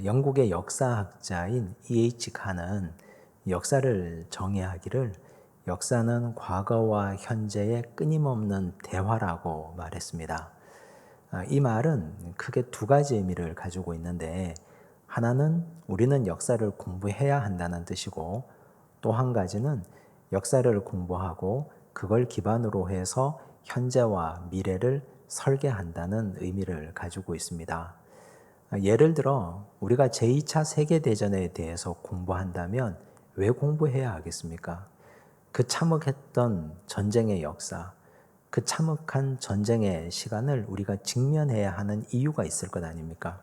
영국의 역사학자인 E.H. 칸은 역사를 정의하기를 역사는 과거와 현재의 끊임없는 대화라고 말했습니다. 이 말은 크게 두 가지 의미를 가지고 있는데, 하나는 우리는 역사를 공부해야 한다는 뜻이고, 또 한 가지는 역사를 공부하고 그걸 기반으로 해서 현재와 미래를 설계한다는 의미를 가지고 있습니다. 예를 들어 우리가 제2차 세계대전에 대해서 공부한다면 왜 공부해야 하겠습니까? 그 참혹했던 전쟁의 역사, 그 참혹한 전쟁의 시간을 우리가 직면해야 하는 이유가 있을 것 아닙니까?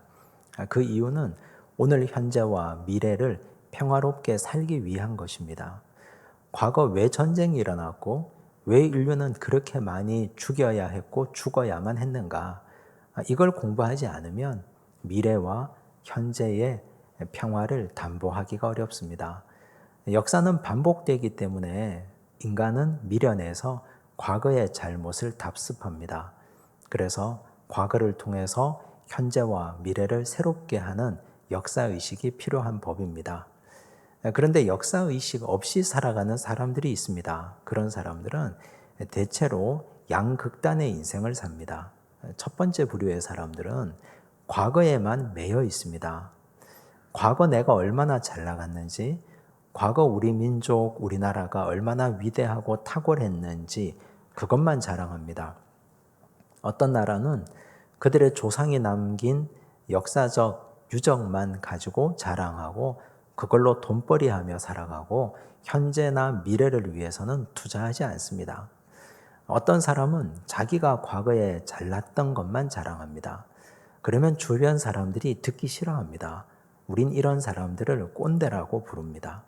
그 이유는 오늘 현재와 미래를 평화롭게 살기 위한 것입니다. 과거 왜 전쟁이 일어났고 왜 인류는 그렇게 많이 죽여야 했고 죽어야만 했는가? 이걸 공부하지 않으면 미래와 현재의 평화를 담보하기가 어렵습니다. 역사는 반복되기 때문에 인간은 미련해서 과거의 잘못을 답습합니다. 그래서 과거를 통해서 현재와 미래를 새롭게 하는 역사의식이 필요한 법입니다. 그런데 역사의식 없이 살아가는 사람들이 있습니다. 그런 사람들은 대체로 양극단의 인생을 삽니다. 첫 번째 부류의 사람들은 과거에만 매여 있습니다. 과거 내가 얼마나 잘 나갔는지, 과거 우리 민족, 우리나라가 얼마나 위대하고 탁월했는지 그것만 자랑합니다. 어떤 나라는 그들의 조상이 남긴 역사적 유적만 가지고 자랑하고 그걸로 돈벌이하며 살아가고 현재나 미래를 위해서는 투자하지 않습니다. 어떤 사람은 자기가 과거에 잘났던 것만 자랑합니다. 그러면 주변 사람들이 듣기 싫어합니다. 우린 이런 사람들을 꼰대라고 부릅니다.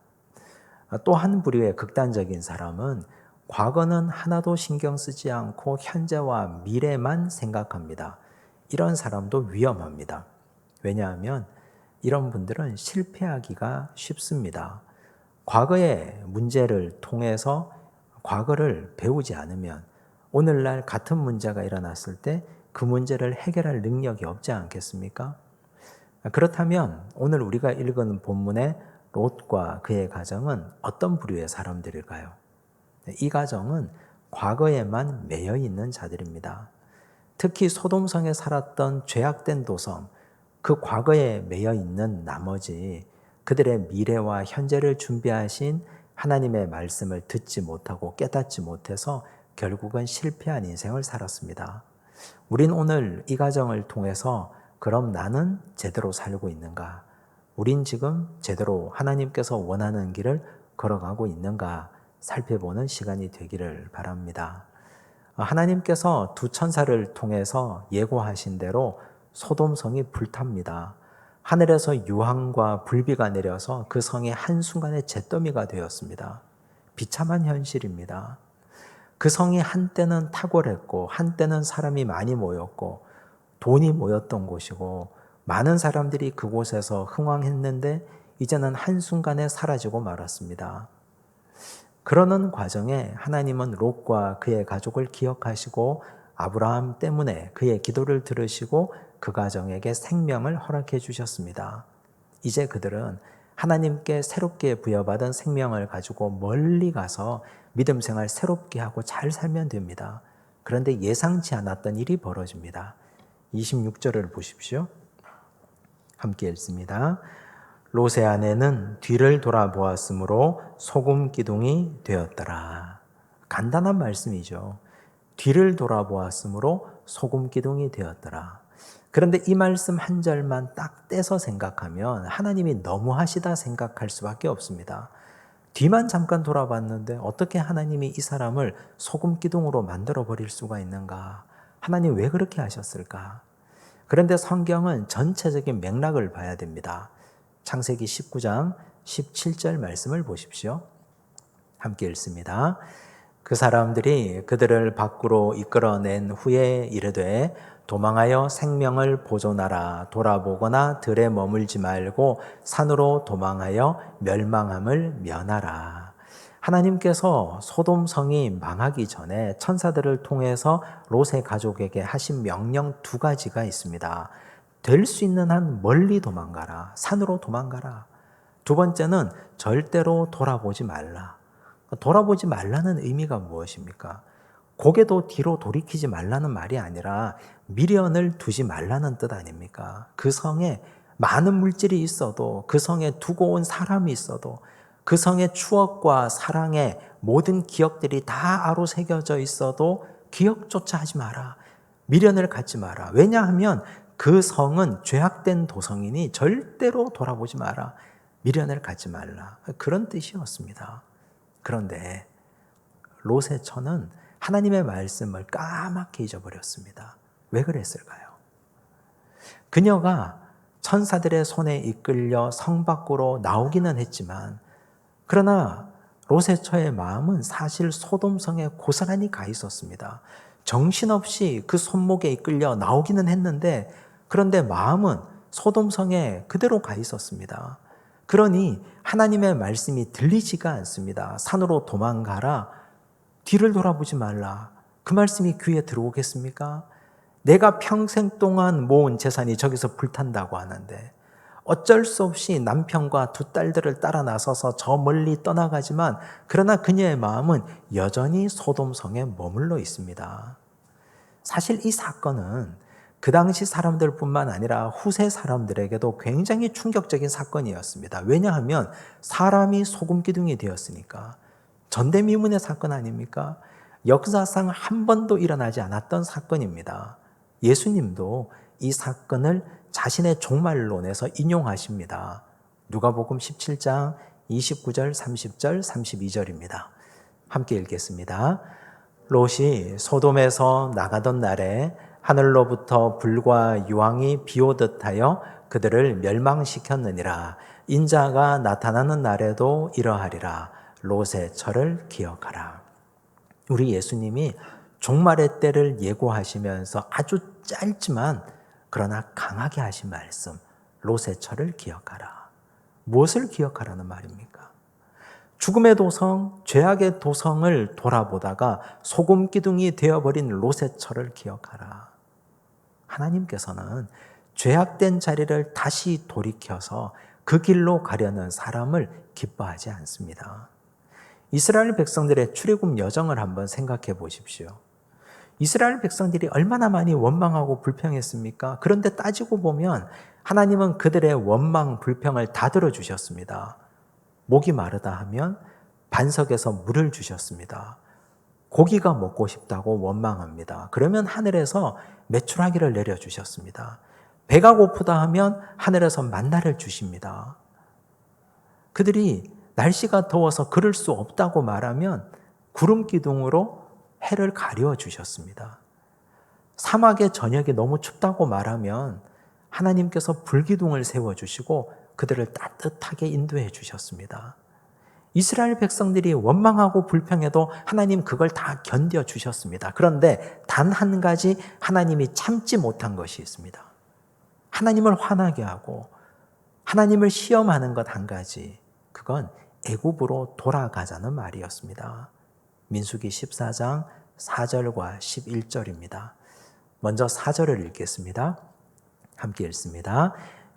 또 한 부류의 극단적인 사람은 과거는 하나도 신경 쓰지 않고 현재와 미래만 생각합니다. 이런 사람도 위험합니다. 왜냐하면 이런 분들은 실패하기가 쉽습니다. 과거의 문제를 통해서 과거를 배우지 않으면 오늘날 같은 문제가 일어났을 때 그 문제를 해결할 능력이 없지 않겠습니까? 그렇다면 오늘 우리가 읽은 본문의 롯과 그의 가정은 어떤 부류의 사람들일까요? 이 가정은 과거에만 매여 있는 자들입니다. 특히 소돔성에 살았던 죄악된 도성, 그 과거에 매여 있는 나머지 그들의 미래와 현재를 준비하신 하나님의 말씀을 듣지 못하고 깨닫지 못해서 결국은 실패한 인생을 살았습니다. 우린 오늘 이 가정을 통해서 그럼 나는 제대로 살고 있는가? 우린 지금 제대로 하나님께서 원하는 길을 걸어가고 있는가? 살펴보는 시간이 되기를 바랍니다. 하나님께서 두 천사를 통해서 예고하신 대로 소돔성이 불탑니다. 하늘에서 유황과 불비가 내려서 그 성이 한순간에 잿더미가 되었습니다. 비참한 현실입니다. 그 성이 한때는 탁월했고 한때는 사람이 많이 모였고 돈이 모였던 곳이고 많은 사람들이 그곳에서 흥왕했는데 이제는 한순간에 사라지고 말았습니다. 그러는 과정에 하나님은 롯과 그의 가족을 기억하시고 아브라함 때문에 그의 기도를 들으시고 그 가정에게 생명을 허락해 주셨습니다. 이제 그들은 하나님께 새롭게 부여받은 생명을 가지고 멀리 가서 믿음 생활 새롭게 하고 잘 살면 됩니다. 그런데 예상치 않았던 일이 벌어집니다. 26절을 보십시오. 함께 읽습니다. 롯의 아내는 뒤를 돌아보았으므로 소금 기둥이 되었더라. 간단한 말씀이죠. 뒤를 돌아보았으므로 소금 기둥이 되었더라. 그런데 이 말씀 한 절만 딱 떼서 생각하면 하나님이 너무하시다 생각할 수밖에 없습니다. 뒤만 잠깐 돌아봤는데 어떻게 하나님이 이 사람을 소금 기둥으로 만들어 버릴 수가 있는가? 하나님 왜 그렇게 하셨을까? 그런데 성경은 전체적인 맥락을 봐야 됩니다. 창세기 19장 17절 말씀을 보십시오. 함께 읽습니다. 그 사람들이 그들을 밖으로 이끌어낸 후에 이르되 도망하여 생명을 보존하라. 돌아보거나 들에 머물지 말고 산으로 도망하여 멸망함을 면하라. 하나님께서 소돔성이 망하기 전에 천사들을 통해서 롯의 가족에게 하신 명령 두 가지가 있습니다. 될 수 있는 한 멀리 도망가라. 산으로 도망가라. 두 번째는 절대로 돌아보지 말라. 돌아보지 말라는 의미가 무엇입니까? 고개도 뒤로 돌이키지 말라는 말이 아니라 미련을 두지 말라는 뜻 아닙니까? 그 성에 많은 물질이 있어도, 그 성에 두고 온 사람이 있어도, 그 성의 추억과 사랑의 모든 기억들이 다 아로새겨져 있어도 기억조차 하지 마라. 미련을 갖지 마라. 왜냐하면 그 성은 죄악된 도성이니 절대로 돌아보지 마라. 미련을 갖지 말라. 그런 뜻이었습니다. 그런데 롯의 처는 하나님의 말씀을 까맣게 잊어버렸습니다. 왜 그랬을까요? 그녀가 천사들의 손에 이끌려 성 밖으로 나오기는 했지만, 그러나 롯의 처의 마음은 사실 소돔성에 고스란히 가 있었습니다. 정신없이 그 손목에 이끌려 나오기는 했는데, 그런데 마음은 소돔성에 그대로 가 있었습니다. 그러니 하나님의 말씀이 들리지가 않습니다. 산으로 도망가라. 뒤를 돌아보지 말라. 그 말씀이 귀에 들어오겠습니까? 내가 평생 동안 모은 재산이 저기서 불탄다고 하는데 어쩔 수 없이 남편과 두 딸들을 따라 나서서 저 멀리 떠나가지만, 그러나 그녀의 마음은 여전히 소돔성에 머물러 있습니다. 사실 이 사건은 그 당시 사람들뿐만 아니라 후세 사람들에게도 굉장히 충격적인 사건이었습니다. 왜냐하면 사람이 소금 기둥이 되었으니까. 전대미문의 사건 아닙니까? 역사상 한 번도 일어나지 않았던 사건입니다. 예수님도 이 사건을 자신의 종말론에서 인용하십니다. 누가복음 17장 29절, 30절, 32절입니다. 함께 읽겠습니다. 롯이 소돔에서 나가던 날에 하늘로부터 불과 유황이 비오듯 하여 그들을 멸망시켰느니라. 인자가 나타나는 날에도 이러하리라. 롯의 처를 기억하라. 우리 예수님이 종말의 때를 예고하시면서 아주 짧지만 그러나 강하게 하신 말씀, 롯의 처를 기억하라. 무엇을 기억하라는 말입니까? 죽음의 도성, 죄악의 도성을 돌아보다가 소금 기둥이 되어버린 롯의 처를 기억하라. 하나님께서는 죄악된 자리를 다시 돌이켜서 그 길로 가려는 사람을 기뻐하지 않습니다. 이스라엘 백성들의 출애굽 여정을 한번 생각해 보십시오. 이스라엘 백성들이 얼마나 많이 원망하고 불평했습니까? 그런데 따지고 보면 하나님은 그들의 원망, 불평을 다 들어주셨습니다. 목이 마르다 하면 반석에서 물을 주셨습니다. 고기가 먹고 싶다고 원망합니다. 그러면 하늘에서 메추라기를 내려주셨습니다. 배가 고프다 하면 하늘에서 만나를 주십니다. 그들이 날씨가 더워서 그럴 수 없다고 말하면 구름 기둥으로 해를 가려 주셨습니다. 사막의 저녁이 너무 춥다고 말하면 하나님께서 불기둥을 세워주시고 그들을 따뜻하게 인도해 주셨습니다. 이스라엘 백성들이 원망하고 불평해도 하나님 그걸 다 견뎌 주셨습니다. 그런데 단 한 가지 하나님이 참지 못한 것이 있습니다. 하나님을 화나게 하고 하나님을 시험하는 것 한 가지, 그건 애굽으로 돌아가자는 말이었습니다. 민수기 14장 4절과 11절입니다. 먼저 4절을 읽겠습니다. 함께 읽습니다.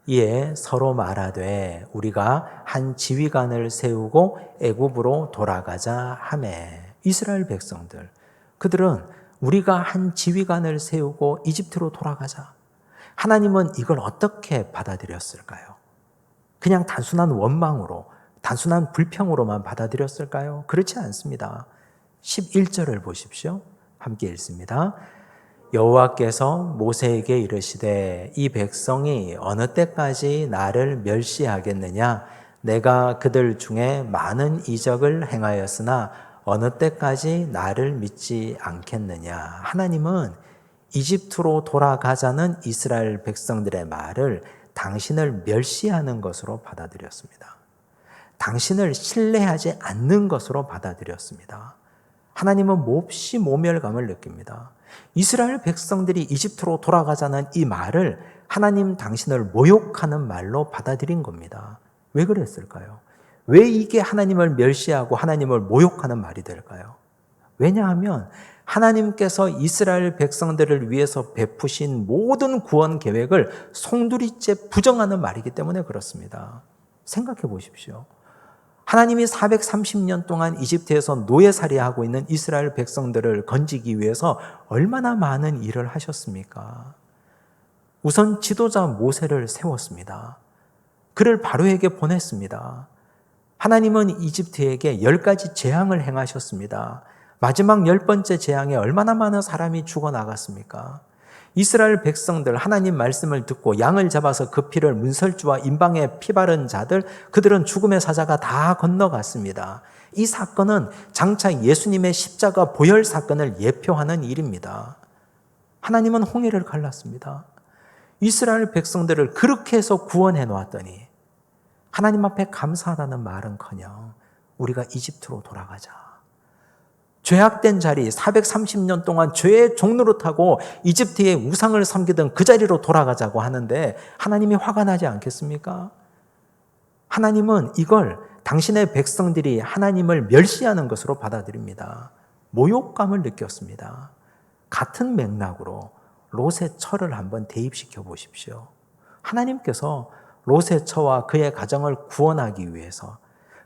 이에 서로 말하되 우리가 한 지휘관을 세우고 애굽으로 돌아가자 하매. 이스라엘 백성들, 그들은 우리가 한 지휘관을 세우고 이집트로 돌아가자. 하나님은 이걸 어떻게 받아들였을까요? 그냥 단순한 원망으로, 단순한 불평으로만 받아들였을까요? 그렇지 않습니다. 11절을 보십시오. 함께 읽습니다. 여호와께서 모세에게 이르시되 이 백성이 어느 때까지 나를 멸시하겠느냐? 내가 그들 중에 많은 이적을 행하였으나 어느 때까지 나를 믿지 않겠느냐? 하나님은 이집트로 돌아가자는 이스라엘 백성들의 말을 당신을 멸시하는 것으로 받아들였습니다. 당신을 신뢰하지 않는 것으로 받아들였습니다. 하나님은 몹시 모멸감을 느낍니다. 이스라엘 백성들이 이집트로 돌아가자는 이 말을 하나님 당신을 모욕하는 말로 받아들인 겁니다. 왜 그랬을까요? 왜 이게 하나님을 멸시하고 하나님을 모욕하는 말이 될까요? 왜냐하면 하나님께서 이스라엘 백성들을 위해서 베푸신 모든 구원 계획을 송두리째 부정하는 말이기 때문에 그렇습니다. 생각해 보십시오. 하나님이 430년 동안 이집트에서 노예살이하고 있는 이스라엘 백성들을 건지기 위해서 얼마나 많은 일을 하셨습니까? 우선 지도자 모세를 세웠습니다. 그를 바로에게 보냈습니다. 하나님은 이집트에게 10가지 재앙을 행하셨습니다. 마지막 10번째 재앙에 얼마나 많은 사람이 죽어나갔습니까? 이스라엘 백성들 하나님 말씀을 듣고 양을 잡아서 그 피를 문설주와 임방에 피 바른 자들, 그들은 죽음의 사자가 다 건너갔습니다. 이 사건은 장차 예수님의 십자가 보혈 사건을 예표하는 일입니다. 하나님은 홍해를 갈랐습니다. 이스라엘 백성들을 그렇게 해서 구원해 놓았더니 하나님 앞에 감사하다는 말은커녕 우리가 이집트로 돌아가자. 죄악된 자리 430년 동안 죄의 종로를 타고 이집트의 우상을 섬기던 그 자리로 돌아가자고 하는데 하나님이 화가 나지 않겠습니까? 하나님은 이걸 당신의 백성들이 하나님을 멸시하는 것으로 받아들입니다. 모욕감을 느꼈습니다. 같은 맥락으로 롯의 처를 한번 대입시켜 보십시오. 하나님께서 롯의 처와 그의 가정을 구원하기 위해서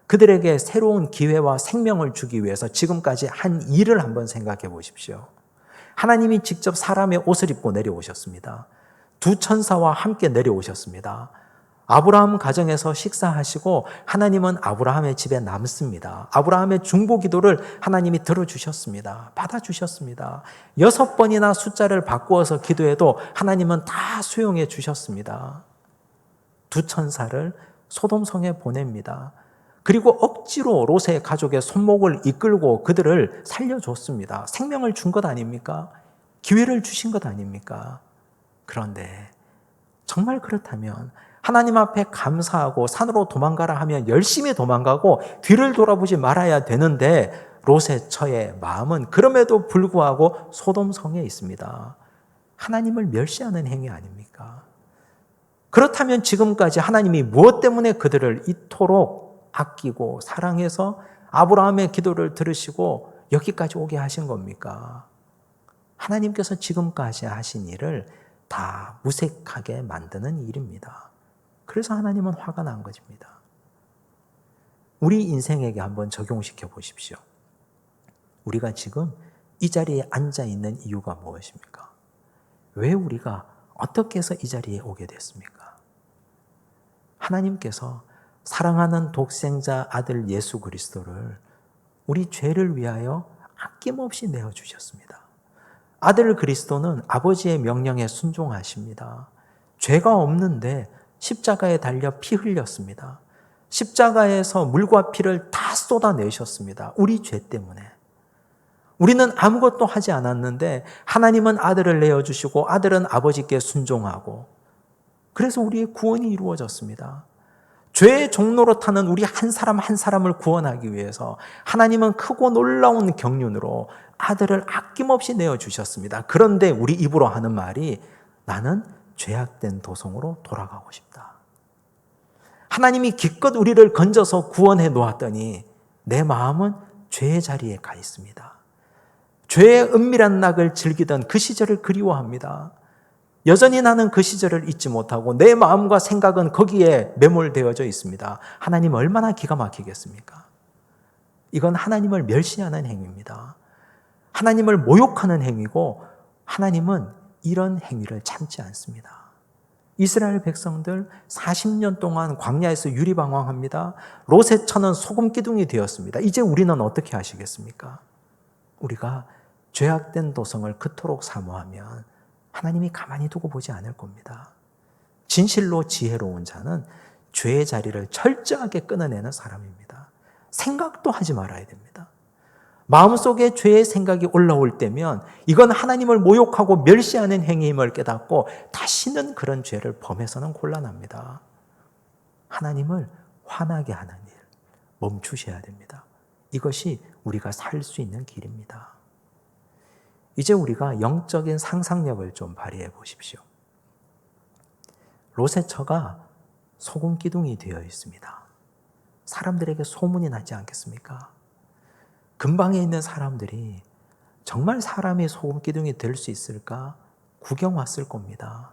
그들에게 새로운 기회와 생명을 주기 위해서 지금까지 한 일을 한번 생각해 보십시오. 하나님이 직접 사람의 옷을 입고 내려오셨습니다. 두 천사와 함께 내려오셨습니다. 아브라함 가정에서 식사하시고 하나님은 아브라함의 집에 남습니다. 아브라함의 중보 기도를 하나님이 들어주셨습니다. 받아주셨습니다. 6번이나 숫자를 바꾸어서 기도해도 하나님은 다 수용해 주셨습니다. 두 천사를 소돔성에 보냅니다. 그리고 억지로 롯의 가족의 손목을 이끌고 그들을 살려줬습니다. 생명을 준 것 아닙니까? 기회를 주신 것 아닙니까? 그런데 정말 그렇다면 하나님 앞에 감사하고 산으로 도망가라 하면 열심히 도망가고 뒤를 돌아보지 말아야 되는데 롯의 처의 마음은 그럼에도 불구하고 소돔성에 있습니다. 하나님을 멸시하는 행위 아닙니까? 그렇다면 지금까지 하나님이 무엇 때문에 그들을 이토록 아끼고 사랑해서 아브라함의 기도를 들으시고 여기까지 오게 하신 겁니까? 하나님께서 지금까지 하신 일을 다 무색하게 만드는 일입니다. 그래서 하나님은 화가 난 것입니다. 우리 인생에게 한번 적용시켜 보십시오. 우리가 지금 이 자리에 앉아 있는 이유가 무엇입니까? 왜 우리가 어떻게 해서 이 자리에 오게 됐습니까? 하나님께서 사랑하는 독생자 아들 예수 그리스도를 우리 죄를 위하여 아낌없이 내어주셨습니다. 아들 그리스도는 아버지의 명령에 순종하십니다. 죄가 없는데 십자가에 달려 피 흘렸습니다. 십자가에서 물과 피를 다 쏟아내셨습니다. 우리 죄 때문에. 우리는 아무것도 하지 않았는데 하나님은 아들을 내어주시고 아들은 아버지께 순종하고 그래서 우리의 구원이 이루어졌습니다. 죄의 종로로 타는 우리 한 사람 한 사람을 구원하기 위해서 하나님은 크고 놀라운 경륜으로 아들을 아낌없이 내어주셨습니다. 그런데 우리 입으로 하는 말이 나는 죄악된 도성으로 돌아가고 싶다. 하나님이 기껏 우리를 건져서 구원해 놓았더니 내 마음은 죄의 자리에 가 있습니다. 죄의 은밀한 낙을 즐기던 그 시절을 그리워합니다. 여전히 나는 그 시절을 잊지 못하고 내 마음과 생각은 거기에 매몰되어져 있습니다. 하나님 얼마나 기가 막히겠습니까? 이건 하나님을 멸시하는 행위입니다. 하나님을 모욕하는 행위고 하나님은 이런 행위를 참지 않습니다. 이스라엘 백성들 40년 동안 광야에서 유리방황합니다. 롯의 처는 소금 기둥이 되었습니다. 이제 우리는 어떻게 하시겠습니까? 우리가 죄악된 도성을 그토록 사모하면 하나님이 가만히 두고 보지 않을 겁니다. 진실로 지혜로운 자는 죄의 자리를 철저하게 끊어내는 사람입니다. 생각도 하지 말아야 됩니다. 마음속에 죄의 생각이 올라올 때면 이건 하나님을 모욕하고 멸시하는 행위임을 깨닫고 다시는 그런 죄를 범해서는 곤란합니다. 하나님을 화나게 하는 일 멈추셔야 됩니다. 이것이 우리가 살 수 있는 길입니다. 이제 우리가 영적인 상상력을 좀 발휘해 보십시오. 롯의 처가 소금 기둥이 되어 있습니다. 사람들에게 소문이 나지 않겠습니까? 근방에 있는 사람들이 정말 사람이 소금 기둥이 될 수 있을까? 구경 왔을 겁니다.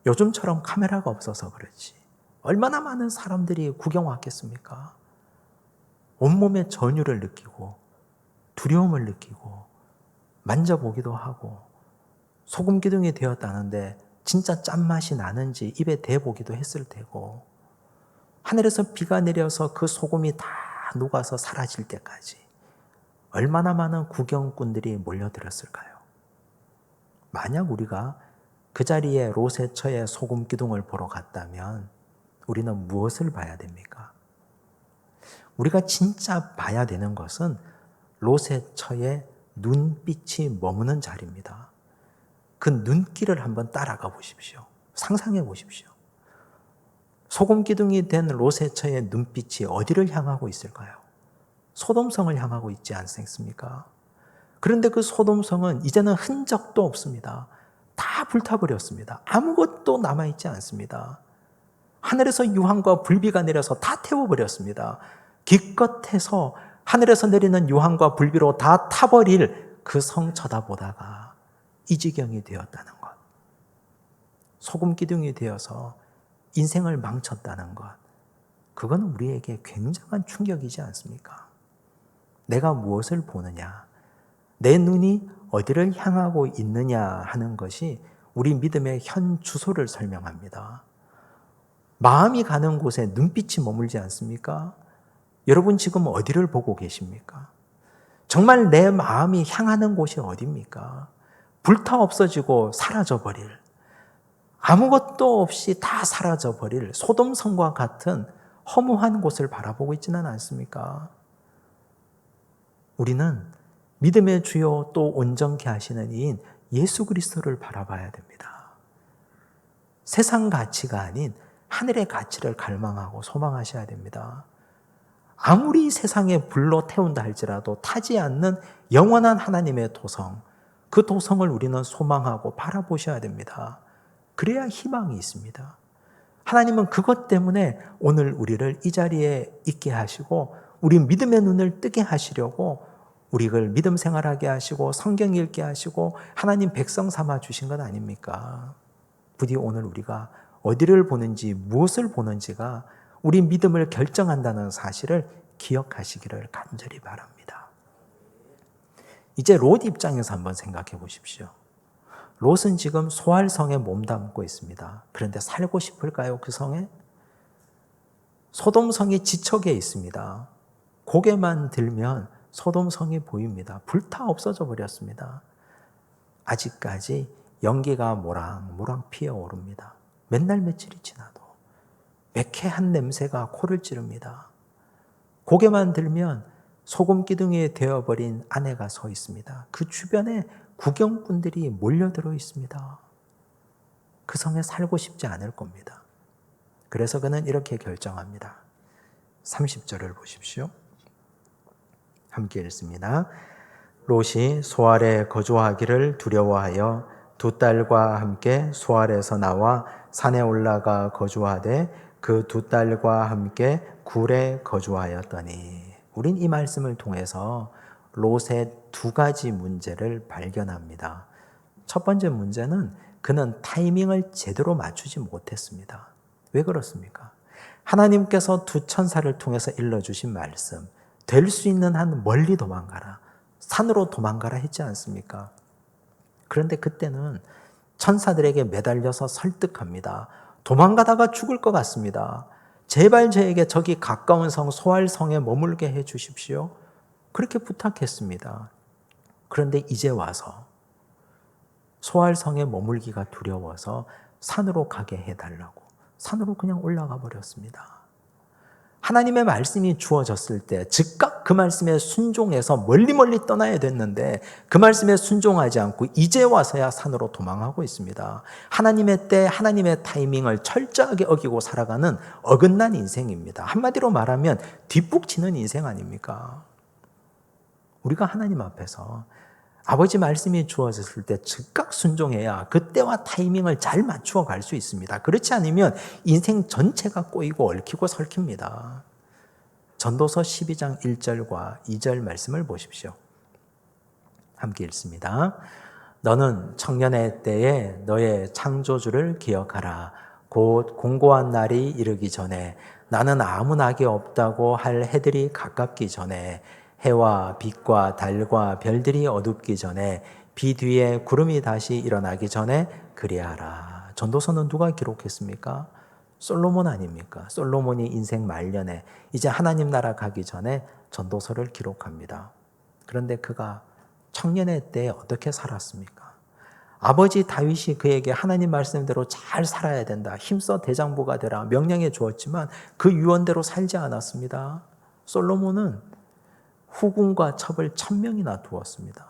요즘처럼 카메라가 없어서 그렇지. 얼마나 많은 사람들이 구경 왔겠습니까? 온몸에 전율을 느끼고 두려움을 느끼고 만져보기도 하고 소금 기둥이 되었다는데 진짜 짠맛이 나는지 입에 대보기도 했을 테고 하늘에서 비가 내려서 그 소금이 다 녹아서 사라질 때까지 얼마나 많은 구경꾼들이 몰려들었을까요? 만약 우리가 그 자리에 롯의 처의 소금 기둥을 보러 갔다면 우리는 무엇을 봐야 됩니까? 우리가 진짜 봐야 되는 것은 롯의 처의 눈빛이 머무는 자리입니다. 그 눈길을 한번 따라가 보십시오. 상상해 보십시오. 소금 기둥이 된 롯의 처의 눈빛이 어디를 향하고 있을까요? 소돔성을 향하고 있지 않습니까? 그런데 그 소돔성은 이제는 흔적도 없습니다. 다 불타버렸습니다. 아무것도 남아있지 않습니다. 하늘에서 유황과 불비가 내려서 다 태워버렸습니다. 기껏해서 하늘에서 내리는 유황과 불비로 다 타버릴 그 성 쳐다보다가 이 지경이 되었다는 것. 소금 기둥이 되어서 인생을 망쳤다는 것. 그건 우리에게 굉장한 충격이지 않습니까? 내가 무엇을 보느냐, 내 눈이 어디를 향하고 있느냐 하는 것이 우리 믿음의 현 주소를 설명합니다. 마음이 가는 곳에 눈빛이 머물지 않습니까? 여러분 지금 어디를 보고 계십니까? 정말 내 마음이 향하는 곳이 어디입니까? 불타 없어지고 사라져버릴, 아무것도 없이 다 사라져버릴 소돔성과 같은 허무한 곳을 바라보고 있지는 않습니까? 우리는 믿음의 주요 또 온전케 하시는 이인 예수 그리스도를 바라봐야 됩니다. 세상 가치가 아닌 하늘의 가치를 갈망하고 소망하셔야 됩니다. 아무리 세상에 불로 태운다 할지라도 타지 않는 영원한 하나님의 도성, 그 도성을 우리는 소망하고 바라보셔야 됩니다. 그래야 희망이 있습니다. 하나님은 그것 때문에 오늘 우리를 이 자리에 있게 하시고 우리 믿음의 눈을 뜨게 하시려고 우리를 믿음 생활하게 하시고 성경 읽게 하시고 하나님 백성 삼아 주신 것 아닙니까? 부디 오늘 우리가 어디를 보는지 무엇을 보는지가 우리 믿음을 결정한다는 사실을 기억하시기를 간절히 바랍니다. 이제 롯 입장에서 한번 생각해 보십시오. 롯은 지금 소알성에 몸담고 있습니다. 그런데 살고 싶을까요? 그 성에? 소돔성이 지척에 있습니다. 고개만 들면 소돔성이 보입니다. 불타 없어져 버렸습니다. 아직까지 연기가 모락모락 피어오릅니다. 몇 날 며칠이 지나도 매캐한 냄새가 코를 찌릅니다. 고개만 들면 소금 기둥이 되어버린 아내가 서 있습니다. 그 주변에 구경꾼들이 몰려들어 있습니다. 그 성에 살고 싶지 않을 겁니다. 그래서 그는 이렇게 결정합니다. 30절을 보십시오. 함께 읽습니다. 롯이 소알에 거주하기를 두려워하여 두 딸과 함께 소알에서 나와 산에 올라가 거주하되 그 두 딸과 함께 굴에 거주하였더니. 우린 이 말씀을 통해서 롯의 두 가지 문제를 발견합니다. 첫 번째 문제는 그는 타이밍을 제대로 맞추지 못했습니다. 왜 그렇습니까? 하나님께서 두 천사를 통해서 일러주신 말씀, 될 수 있는 한 멀리 도망가라, 산으로 도망가라 했지 않습니까? 그런데 그때는 천사들에게 매달려서 설득합니다. 도망가다가 죽을 것 같습니다. 제발 저에게 저기 가까운 성 소알성에 머물게 해 주십시오. 그렇게 부탁했습니다. 그런데 이제 와서 소알성에 머물기가 두려워서 산으로 가게 해달라고 산으로 그냥 올라가 버렸습니다. 하나님의 말씀이 주어졌을 때 즉각 그 말씀에 순종해서 멀리 떠나야 됐는데 그 말씀에 순종하지 않고 이제 와서야 산으로 도망하고 있습니다. 하나님의 때, 하나님의 타이밍을 철저하게 어기고 살아가는 어긋난 인생입니다. 한마디로 말하면 뒷북치는 인생 아닙니까? 우리가 하나님 앞에서 아버지 말씀이 주어졌을 때 즉각 순종해야 그때와 타이밍을 잘 맞추어 갈 수 있습니다. 그렇지 않으면 인생 전체가 꼬이고 얽히고 설킵니다. 전도서 12장 1절과 2절 말씀을 보십시오. 함께 읽습니다. 너는 청년의 때에 너의 창조주를 기억하라. 곧 공고한 날이 이르기 전에 나는 아무 낙이 없다고 할 해들이 가깝기 전에 해와 빛과 달과 별들이 어둡기 전에 비 뒤에 구름이 다시 일어나기 전에 그리하라. 전도서는 누가 기록했습니까? 솔로몬 아닙니까? 솔로몬이 인생 말년에 이제 하나님 나라 가기 전에 전도서를 기록합니다. 그런데 그가 청년의 때에 어떻게 살았습니까? 아버지 다윗이 그에게 하나님 말씀대로 잘 살아야 된다. 힘써 대장부가 되라. 명령해 주었지만 그 유언대로 살지 않았습니다. 솔로몬은 후궁과 첩을 1000명이나 두었습니다.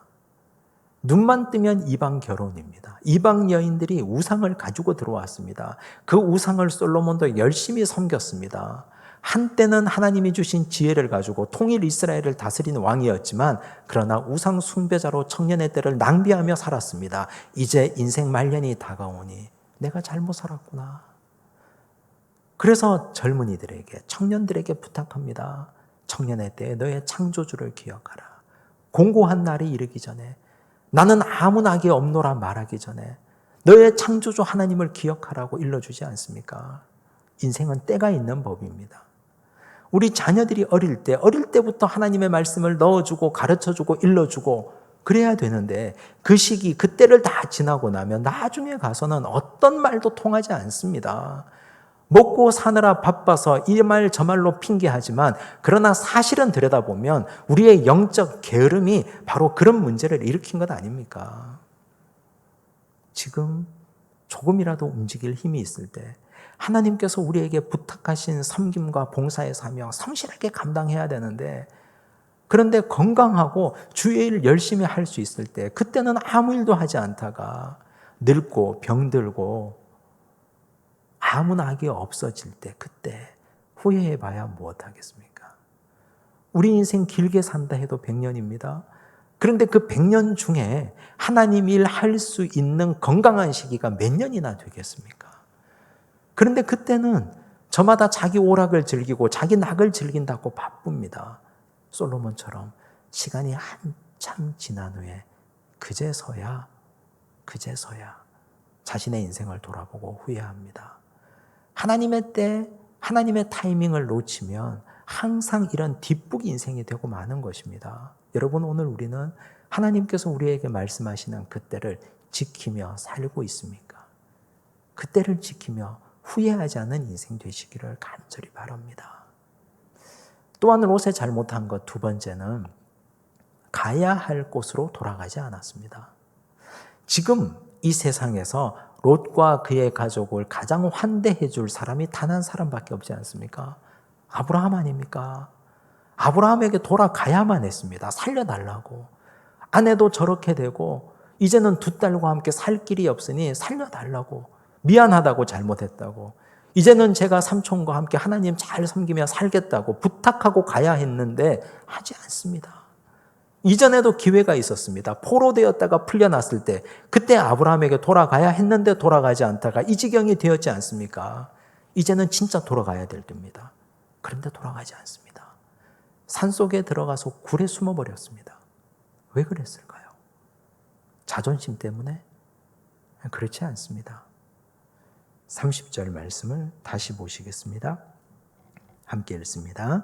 눈만 뜨면 이방 결혼입니다. 이방 여인들이 우상을 가지고 들어왔습니다. 그 우상을 솔로몬도 열심히 섬겼습니다. 한때는 하나님이 주신 지혜를 가지고 통일 이스라엘을 다스리는 왕이었지만 그러나 우상 숭배자로 청년의 때를 낭비하며 살았습니다. 이제 인생 말년이 다가오니 내가 잘못 살았구나. 그래서 젊은이들에게, 청년들에게 부탁합니다. 청년의 때에 너의 창조주를 기억하라. 공고한 날이 이르기 전에 나는 아무 낙이 없노라 말하기 전에 너의 창조주 하나님을 기억하라고 일러주지 않습니까? 인생은 때가 있는 법입니다. 우리 자녀들이 어릴 때부터 하나님의 말씀을 넣어주고 가르쳐주고 일러주고 그래야 되는데 그 시기, 그 때를 다 지나고 나면 나중에 가서는 어떤 말도 통하지 않습니다. 먹고 사느라 바빠서 이 말 저 말로 핑계하지만 그러나 사실은 들여다보면 우리의 영적 게으름이 바로 그런 문제를 일으킨 것 아닙니까? 지금 조금이라도 움직일 힘이 있을 때 하나님께서 우리에게 부탁하신 섬김과 봉사의 사명 성실하게 감당해야 되는데 그런데 건강하고 주의 일 열심히 할 수 있을 때 그때는 아무 일도 하지 않다가 늙고 병들고 아무 낙이 없어질 때 그때 후회해봐야 무엇하겠습니까? 우리 인생 길게 산다 해도 100년입니다. 그런데 그 100년 중에 하나님 일 할 수 있는 건강한 시기가 몇 년이나 되겠습니까? 그런데 그때는 저마다 자기 오락을 즐기고 자기 낙을 즐긴다고 바쁩니다. 솔로몬처럼 시간이 한참 지난 후에 그제서야 자신의 인생을 돌아보고 후회합니다. 하나님의 때, 하나님의 타이밍을 놓치면 항상 이런 뒷북 인생이 되고 마는 것입니다. 여러분, 오늘 우리는 하나님께서 우리에게 말씀하시는 그때를 지키며 살고 있습니까? 그때를 지키며 후회하지 않는 인생 되시기를 간절히 바랍니다. 또한 롯이 잘못한 것 두 번째는 가야 할 곳으로 돌아가지 않았습니다. 지금 이 세상에서 롯과 그의 가족을 가장 환대해 줄 사람이 단 한 사람밖에 없지 않습니까? 아브라함 아닙니까? 아브라함에게 돌아가야만 했습니다. 살려달라고. 아내도 저렇게 되고 이제는 두 딸과 함께 살 길이 없으니 살려달라고. 미안하다고 잘못했다고. 이제는 제가 삼촌과 함께 하나님 잘 섬기며 살겠다고 부탁하고 가야 했는데 하지 않습니다. 이전에도 기회가 있었습니다. 포로되었다가 풀려났을 때 그때 아브라함에게 돌아가야 했는데 돌아가지 않다가 이 지경이 되었지 않습니까? 이제는 진짜 돌아가야 될 때입니다. 그런데 돌아가지 않습니다. 산속에 들어가서 굴에 숨어버렸습니다. 왜 그랬을까요? 자존심 때문에? 그렇지 않습니다. 30절 말씀을 다시 보시겠습니다. 함께 읽습니다.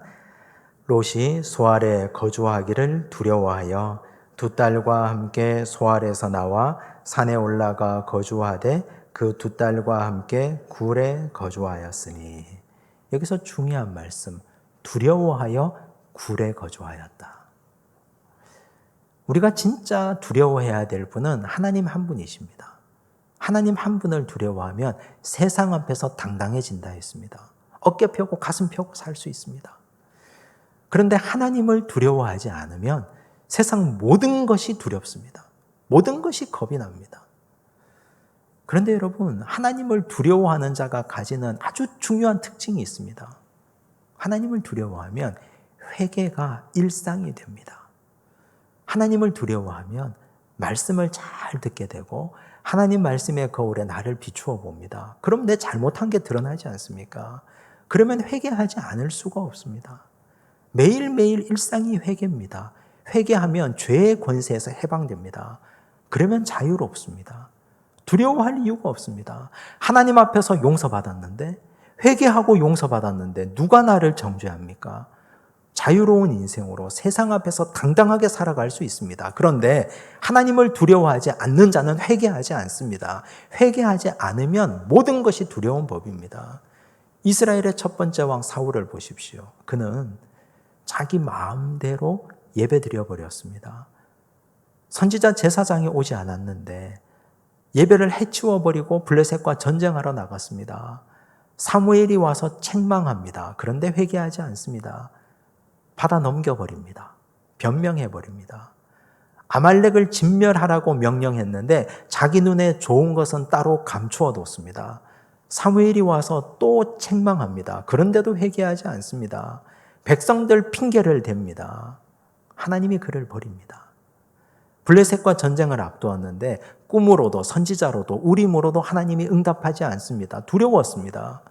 롯이 소알에 거주하기를 두려워하여 두 딸과 함께 소알에서 나와 산에 올라가 거주하되 그 두 딸과 함께 굴에 거주하였으니. 여기서 중요한 말씀, 두려워하여 굴에 거주하였다. 우리가 진짜 두려워해야 될 분은 하나님 한 분이십니다. 하나님 한 분을 두려워하면 세상 앞에서 당당해진다 했습니다. 어깨 펴고 가슴 펴고 살 수 있습니다. 그런데 하나님을 두려워하지 않으면 세상 모든 것이 두렵습니다. 모든 것이 겁이 납니다. 그런데 여러분, 하나님을 두려워하는 자가 가지는 아주 중요한 특징이 있습니다. 하나님을 두려워하면 회개가 일상이 됩니다. 하나님을 두려워하면 말씀을 잘 듣게 되고 하나님 말씀의 거울에 나를 비추어 봅니다. 그럼 내 잘못한 게 드러나지 않습니까? 그러면 회개하지 않을 수가 없습니다. 매일매일 일상이 회개입니다. 회개하면 죄의 권세에서 해방됩니다. 그러면 자유롭습니다. 두려워할 이유가 없습니다. 하나님 앞에서 용서받았는데, 회개하고 용서받았는데 누가 나를 정죄합니까? 자유로운 인생으로 세상 앞에서 당당하게 살아갈 수 있습니다. 그런데 하나님을 두려워하지 않는 자는 회개하지 않습니다. 회개하지 않으면 모든 것이 두려운 법입니다. 이스라엘의 첫 번째 왕 사울을 보십시오. 그는 자기 마음대로 예배드려 버렸습니다. 선지자 제사장이 오지 않았는데 예배를 해치워 버리고 블레셋과 전쟁하러 나갔습니다. 사무엘이 와서 책망합니다. 그런데 회개하지 않습니다. 받아 넘겨버립니다. 변명해버립니다. 아말렉을 진멸하라고 명령했는데 자기 눈에 좋은 것은 따로 감추어 뒀습니다. 사무엘이 와서 또 책망합니다. 그런데도 회개하지 않습니다. 백성들 핑계를 댑니다. 하나님이 그를 버립니다. 블레셋과 전쟁을 앞두었는데 꿈으로도 선지자로도 우림으로도 하나님이 응답하지 않습니다. 두려웠습니다.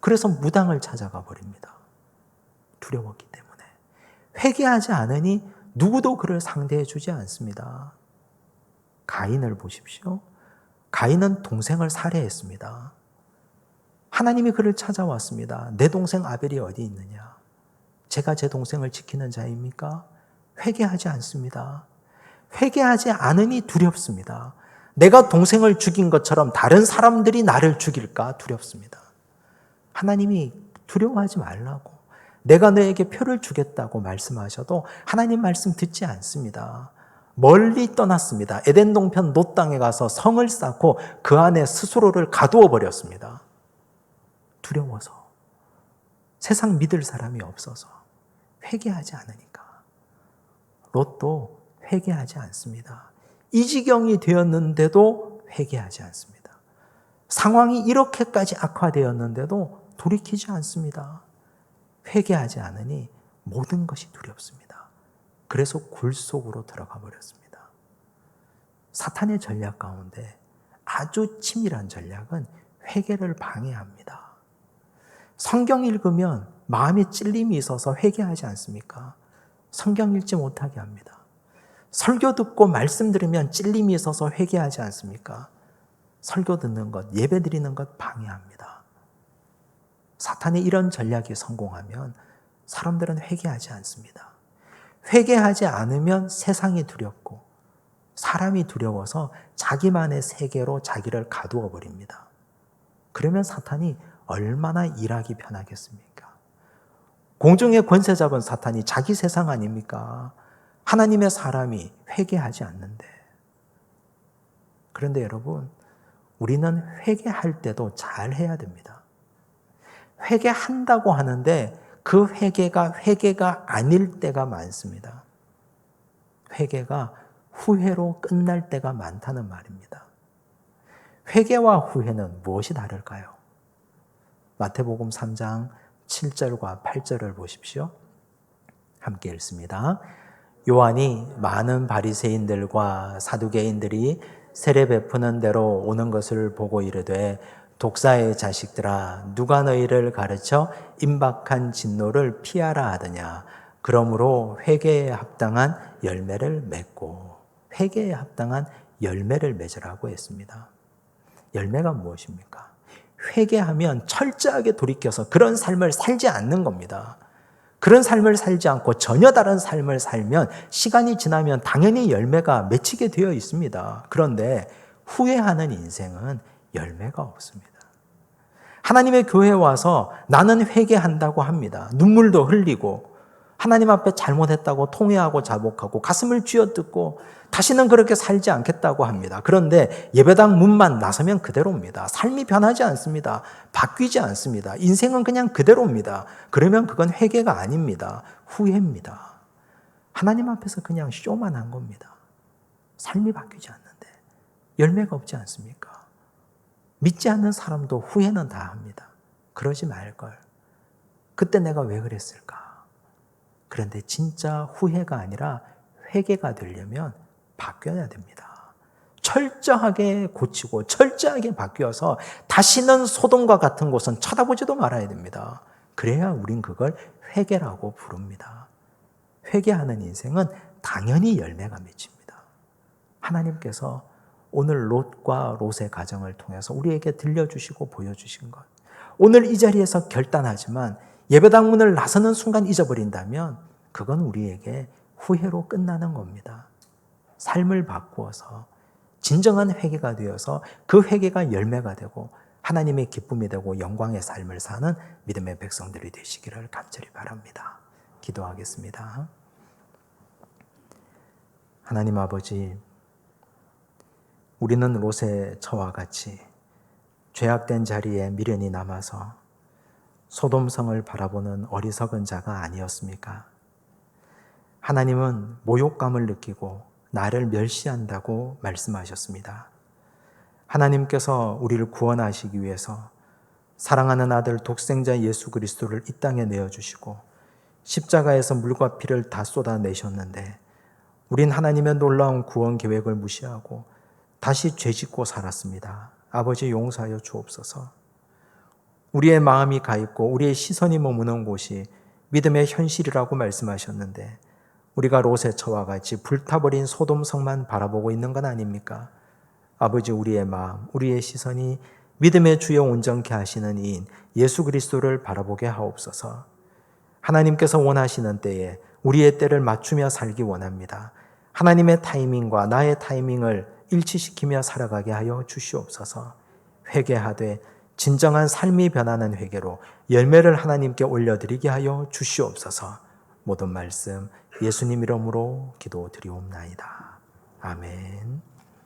그래서 무당을 찾아가 버립니다. 두려웠기 때문에. 회개하지 않으니 누구도 그를 상대해 주지 않습니다. 가인을 보십시오. 가인은 동생을 살해했습니다. 하나님이 그를 찾아왔습니다. 내 동생 아벨이 어디 있느냐? 제가 제 동생을 지키는 자입니까? 회개하지 않습니다. 회개하지 않으니 두렵습니다. 내가 동생을 죽인 것처럼 다른 사람들이 나를 죽일까 두렵습니다. 하나님이 두려워하지 말라고, 내가 너에게 표를 주겠다고 말씀하셔도 하나님 말씀 듣지 않습니다. 멀리 떠났습니다. 에덴 동편 롯 땅에 가서 성을 쌓고 그 안에 스스로를 가두어 버렸습니다. 두려워서, 세상 믿을 사람이 없어서, 회개하지 않으니까. 롯도 회개하지 않습니다. 이 지경이 되었는데도 회개하지 않습니다. 상황이 이렇게까지 악화되었는데도 돌이키지 않습니다. 회개하지 않으니 모든 것이 두렵습니다. 그래서 굴 속으로 들어가 버렸습니다. 사탄의 전략 가운데 아주 치밀한 전략은 회개를 방해합니다. 성경 읽으면 마음에 찔림이 있어서 회개하지 않습니까? 성경 읽지 못하게 합니다. 설교 듣고 말씀 들으면 찔림이 있어서 회개하지 않습니까? 설교 듣는 것, 예배 드리는 것 방해합니다. 사탄의 이런 전략이 성공하면 사람들은 회개하지 않습니다. 회개하지 않으면 세상이 두렵고 사람이 두려워서 자기만의 세계로 자기를 가두어 버립니다. 그러면 사탄이 얼마나 일하기 편하겠습니까? 공중의 권세 잡은 사탄이 자기 세상 아닙니까? 하나님의 사람이 회개하지 않는데. 그런데 여러분, 우리는 회개할 때도 잘 해야 됩니다. 회개한다고 하는데 그 회개가 아닐 때가 많습니다. 회개가 후회로 끝날 때가 많다는 말입니다. 회개와 후회는 무엇이 다를까요? 마태복음 3장 7절과 8절을 보십시오. 함께 읽습니다. 요한이 많은 바리새인들과 사두개인들이 세례 베푸는 대로 오는 것을 보고 이르되 독사의 자식들아 누가 너희를 가르쳐 임박한 진노를 피하라 하더냐. 그러므로 회개에 합당한 열매를 맺고, 회개에 합당한 열매를 맺으라고 했습니다. 열매가 무엇입니까? 회개하면 철저하게 돌이켜서 그런 삶을 살지 않는 겁니다. 그런 삶을 살지 않고 전혀 다른 삶을 살면 시간이 지나면 당연히 열매가 맺히게 되어 있습니다. 그런데 후회하는 인생은 열매가 없습니다. 하나님의 교회에 와서 나는 회개한다고 합니다. 눈물도 흘리고 하나님 앞에 잘못했다고 통회하고 자복하고 가슴을 쥐어뜯고 다시는 그렇게 살지 않겠다고 합니다. 그런데 예배당 문만 나서면 그대로입니다. 삶이 변하지 않습니다. 바뀌지 않습니다. 인생은 그냥 그대로입니다. 그러면 그건 회개가 아닙니다. 후회입니다. 하나님 앞에서 그냥 쇼만 한 겁니다. 삶이 바뀌지 않는데 열매가 없지 않습니까? 믿지 않는 사람도 후회는 다 합니다. 그러지 말걸. 그때 내가 왜 그랬을까? 그런데 진짜 후회가 아니라 회개가 되려면 바뀌어야 됩니다. 철저하게 고치고 철저하게 바뀌어서 다시는 소돔과 같은 곳은 쳐다보지도 말아야 됩니다. 그래야 우린 그걸 회개라고 부릅니다. 회개하는 인생은 당연히 열매가 맺힙니다. 하나님께서 오늘 롯과 롯의 가정을 통해서 우리에게 들려주시고 보여주신 것, 오늘 이 자리에서 결단하지만 예배당 문을 나서는 순간 잊어버린다면 그건 우리에게 후회로 끝나는 겁니다. 삶을 바꾸어서 진정한 회개가 되어서 그 회개가 열매가 되고 하나님의 기쁨이 되고 영광의 삶을 사는 믿음의 백성들이 되시기를 간절히 바랍니다. 기도하겠습니다. 하나님 아버지, 우리는 롯의 처와 같이 죄악된 자리에 미련이 남아서 소돔성을 바라보는 어리석은 자가 아니었습니까? 하나님은 모욕감을 느끼고 나를 멸시한다고 말씀하셨습니다. 하나님께서 우리를 구원하시기 위해서 사랑하는 아들 독생자 예수 그리스도를 이 땅에 내어주시고 십자가에서 물과 피를 다 쏟아내셨는데 우린 하나님의 놀라운 구원 계획을 무시하고 다시 죄짓고 살았습니다. 아버지 용서하여 주옵소서. 우리의 마음이 가 있고 우리의 시선이 머무는 곳이 믿음의 현실이라고 말씀하셨는데 우리가 롯의 처와 같이 불타버린 소돔성만 바라보고 있는 건 아닙니까? 아버지, 우리의 마음, 우리의 시선이 믿음의 주여 온전케 하시는 이인 예수 그리스도를 바라보게 하옵소서. 하나님께서 원하시는 때에 우리의 때를 맞추며 살기 원합니다. 하나님의 타이밍과 나의 타이밍을 일치시키며 살아가게 하여 주시옵소서. 회개하되 진정한 삶이 변하는 회개로 열매를 하나님께 올려드리게 하여 주시옵소서. 모든 말씀 예수님 이름으로 기도드리옵나이다. 아멘.